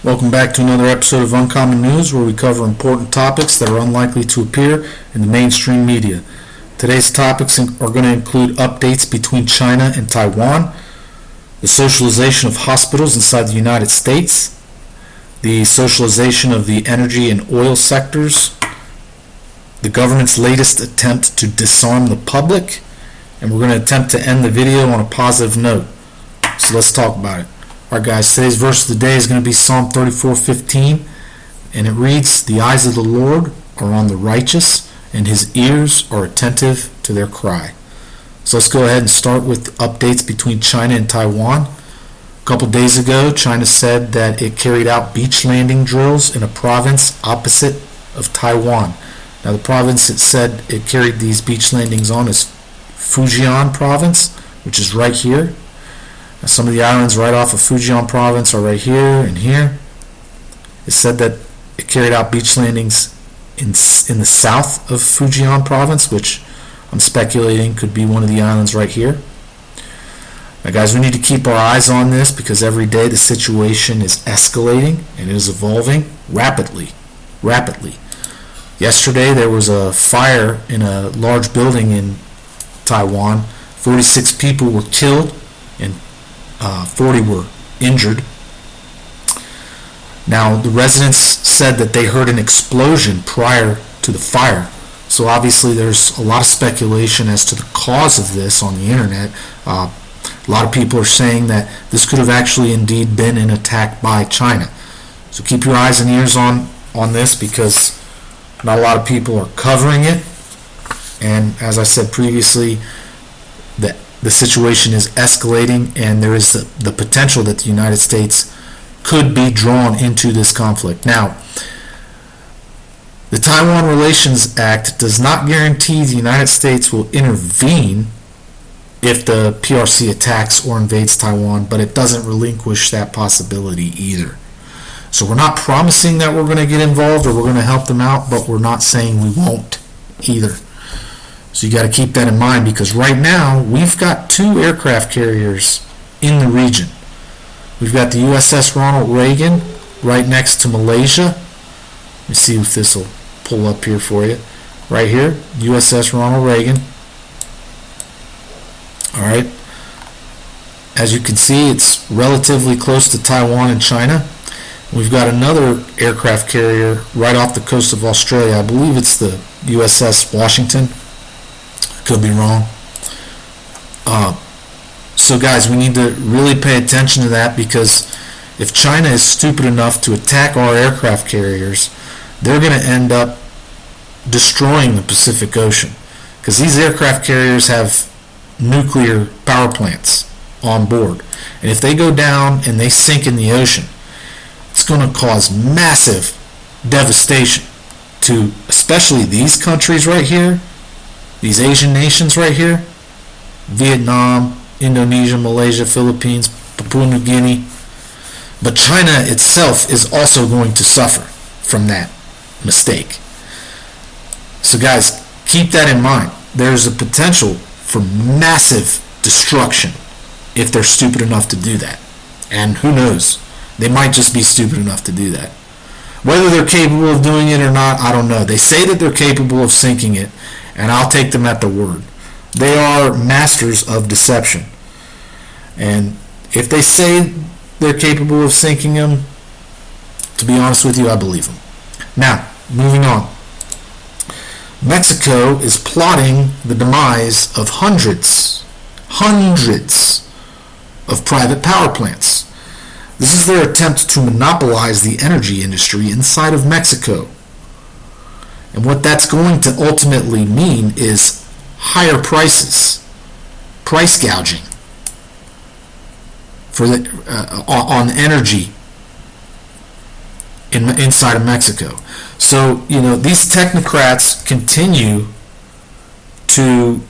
Welcome back to another episode of Uncommon News, where we cover important topics that are unlikely to appear in the mainstream media. Today's topics are going to include updates between China and Taiwan, the socialization of hospitals inside the United States, the socialization of the energy and oil sectors, the government's latest attempt to disarm the public, and we're going to attempt to end the video on a positive note. So let's talk about it. Alright guys, today's verse of the day is going to be Psalm 34:15, and it reads, "The eyes of the Lord are on the righteous, and his ears are attentive to their cry." So let's go ahead and start with updates between China and Taiwan. A couple days ago, China said that it carried out beach landing drills in a province opposite of Taiwan. Now the province it said it carried these beach landings on is Fujian province, which is right here. Some of the islands right off of Fujian province are right here and here. It said that it carried out beach landings in the south of Fujian province, which I'm speculating could be one of the islands right here. Now guys, we need to keep our eyes on this because every day the situation is escalating and it is evolving rapidly. Yesterday there was a fire in a large building in Taiwan. 46 people were killed and 40 were injured. Now, the residents said that they heard an explosion prior to the fire. So obviously there's a lot of speculation as to the cause of this on the internet. A lot of people are saying that this could have actually indeed been an attack by China. So keep your eyes and ears on this because not a lot of people are covering it. And as I said previously, the situation is escalating, and there is the potential that the United States could be drawn into this conflict. Now, the Taiwan Relations Act does not guarantee the United States will intervene if the PRC attacks or invades Taiwan, but it doesn't relinquish that possibility either. So we're not promising that we're going to get involved or we're going to help them out, but we're not saying we won't either. So you got to keep that in mind because right now we've got 2 aircraft carriers in the region. We've got the USS Ronald Reagan right next to Malaysia. Let me see if this will pull up here for you. Right here, USS Ronald Reagan. Alright. As you can see, it's relatively close to Taiwan and China. We've got another aircraft carrier right off the coast of Australia. I believe it's the USS Washington. Could be wrong. So guys, we need to really pay attention to that because if China is stupid enough to attack our aircraft carriers, they're going to end up destroying the Pacific Ocean because these aircraft carriers have nuclear power plants on board. And if they go down and they sink in the ocean, it's going to cause massive devastation to especially these countries right here, these Asian nations right here, Vietnam, Indonesia, Malaysia, Philippines, Papua New Guinea. But China itself is also going to suffer from that mistake. So guys, keep that in mind. There's a potential for massive destruction if they're stupid enough to do that. And who knows? They might just be stupid enough to do that. Whether they're capable of doing it or not, I don't know. They say that they're capable of sinking it, and I'll take them at their word. They are masters of deception. And if they say they're capable of sinking them, to be honest with you, I believe them. Now, moving on. Mexico is plotting the demise of hundreds of private power plants. This is their attempt to monopolize the energy industry inside of Mexico. And what that's going to ultimately mean is higher prices, price gouging for on energy inside of Mexico. So, these technocrats continue to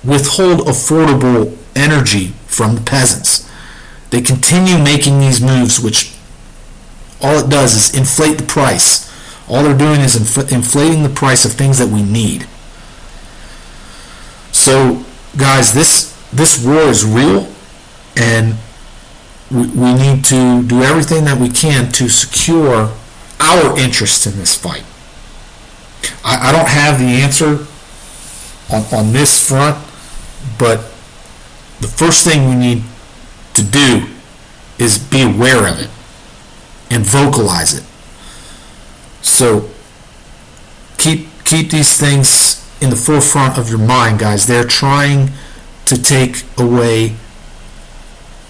withhold affordable energy from the peasants. They continue making these moves, which all it does is inflate the price. All they're doing is inflating the price of things that we need. So, guys, this war is real, and we need to do everything that we can to secure our interest in this fight. I don't have the answer on this front, but the first thing we need to do is be aware of it and vocalize it. So keep these things in the forefront of your mind, guys. They're trying to take away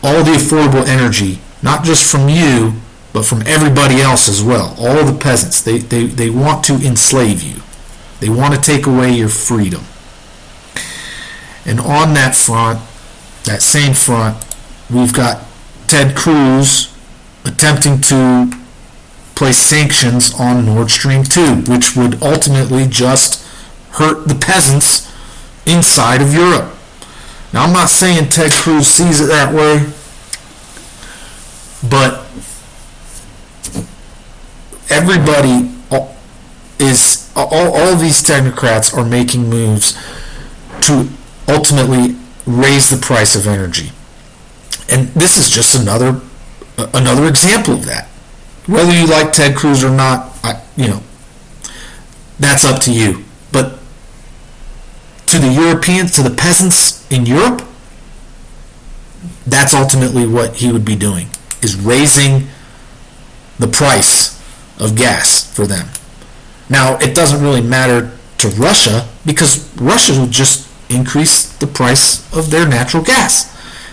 all the affordable energy, not just from you, but from everybody else as well. All the peasants. They want to enslave you. They want to take away your freedom. And on that front, that same front, we've got Ted Cruz attempting to place sanctions on Nord Stream 2, which would ultimately just hurt the peasants inside of Europe. Now, I'm not saying Ted Cruz sees it that way, but everybody is, all of these technocrats are making moves to ultimately raise the price of energy. And this is just another example of that. Whether you like Ted Cruz or not, that's up to you. But to the Europeans, to the peasants in Europe, that's ultimately what he would be doing, is raising the price of gas for them. Now, it doesn't really matter to Russia, because Russia would just increase the price of their natural gas.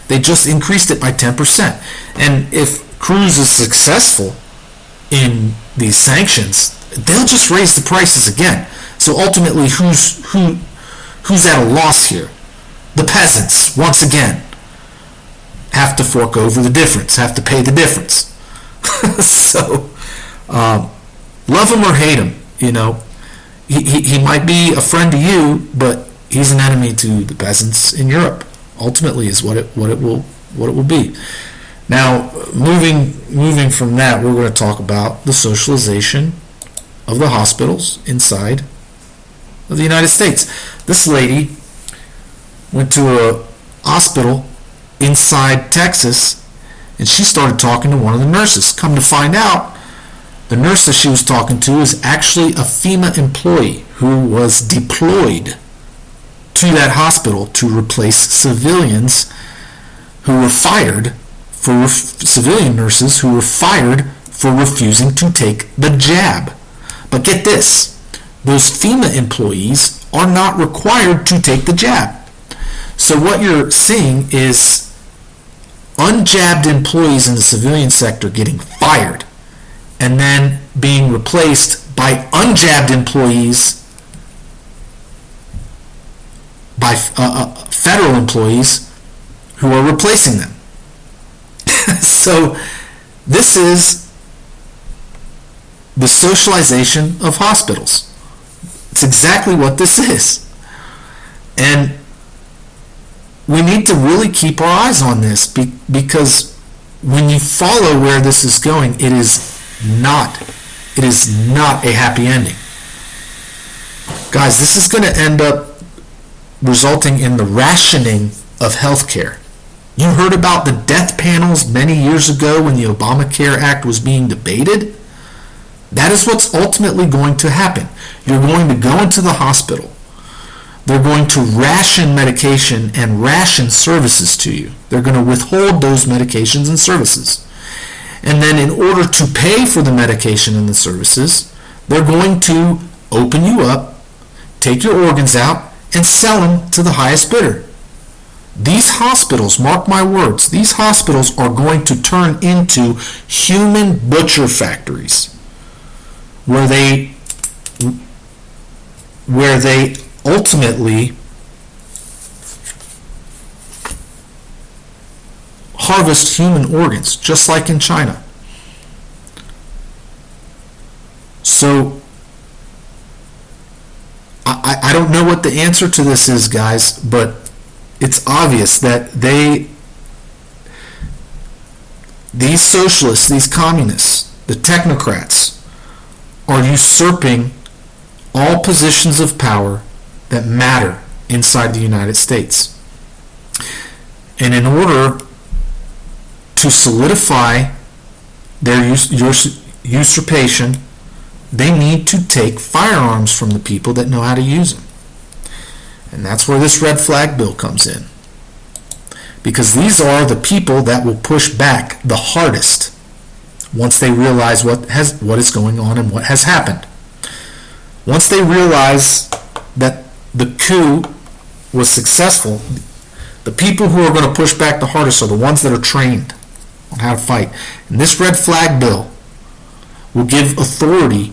They just increased it by 10%. And if Cruz is successful in these sanctions, they'll just raise the prices again. So ultimately, who's at a loss here? The peasants, once again, have to fork over the difference, have to pay the difference. So, love him or hate him, he might be a friend to you, but he's an enemy to the peasants in Europe. Ultimately, is what it will be. Now, moving from that, we're going to talk about the socialization of the hospitals inside of the United States. This lady went to a hospital inside Texas, and she started talking to one of the nurses. Come to find out, the nurse that she was talking to is actually a FEMA employee who was deployed to that hospital to replace civilians who were fired civilian nurses who were fired for refusing to take the jab. But get this, those FEMA employees are not required to take the jab. So what you're seeing is unjabbed employees in the civilian sector getting fired and then being replaced by unjabbed employees, by federal employees who are replacing them. So this is the socialization of hospitals. It's exactly what this is. And we need to really keep our eyes on this, because when you follow where this is going, it is not a happy ending. Guys, this is going to end up resulting in the rationing of healthcare. You heard about the death panels many years ago when the Obamacare Act was being debated? That is what's ultimately going to happen. You're going to go into the hospital. They're going to ration medication and ration services to you. They're going to withhold those medications and services. And then in order to pay for the medication and the services, they're going to open you up, take your organs out, and sell them to the highest bidder. These hospitals, mark my words, these hospitals are going to turn into human butcher factories where they ultimately harvest human organs, just like in China. So I don't know what the answer to this is, guys, but it's obvious that these socialists, these communists, the technocrats, are usurping all positions of power that matter inside the United States. And in order to solidify their usurpation, they need to take firearms from the people that know how to use them. And that's where this red flag bill comes in. Because these are the people that will push back the hardest once they realize what is going on and what has happened. Once they realize that the coup was successful, the people who are going to push back the hardest are the ones that are trained on how to fight. And this red flag bill will give authority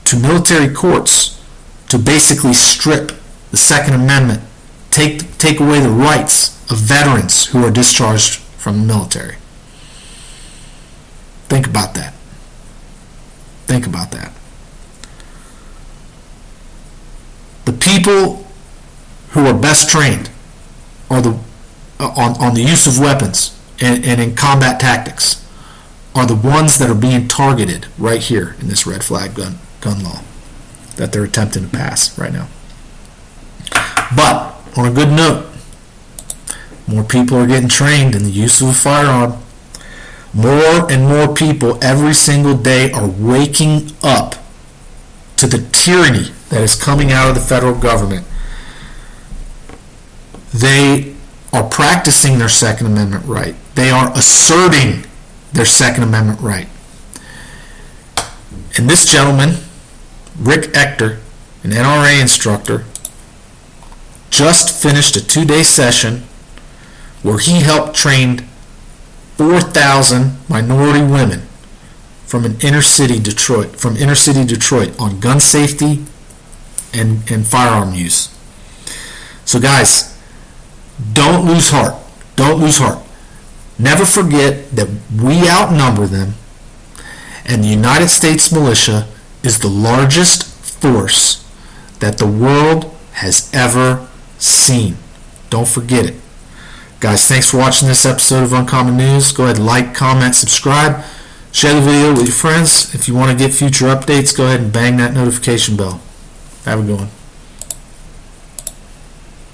to military courts to basically strip the Second Amendment, take away the rights of veterans who are discharged from the military. Think about that. Think about that. The people who are best trained are on the use of weapons and in combat tactics are the ones that are being targeted right here in this red flag gun law that they're attempting to pass right now. But on a good note, more people are getting trained in the use of a firearm. More and more people every single day are waking up to the tyranny that is coming out of the federal government. They are practicing their Second Amendment right. They are asserting their Second Amendment right. And this gentleman, Rick Ector, an NRA instructor, just finished a 2-day session where he helped train 4,000 minority women from inner city Detroit on gun safety and firearm use. So guys, don't lose heart. Don't lose heart. Never forget that we outnumber them, and the United States militia is the largest force that the world has ever seen. Don't forget it. Guys, thanks for watching this episode of Uncommon News. Go ahead and like, comment, subscribe. Share the video with your friends. If you want to get future updates, go ahead and bang that notification bell. Have a good one.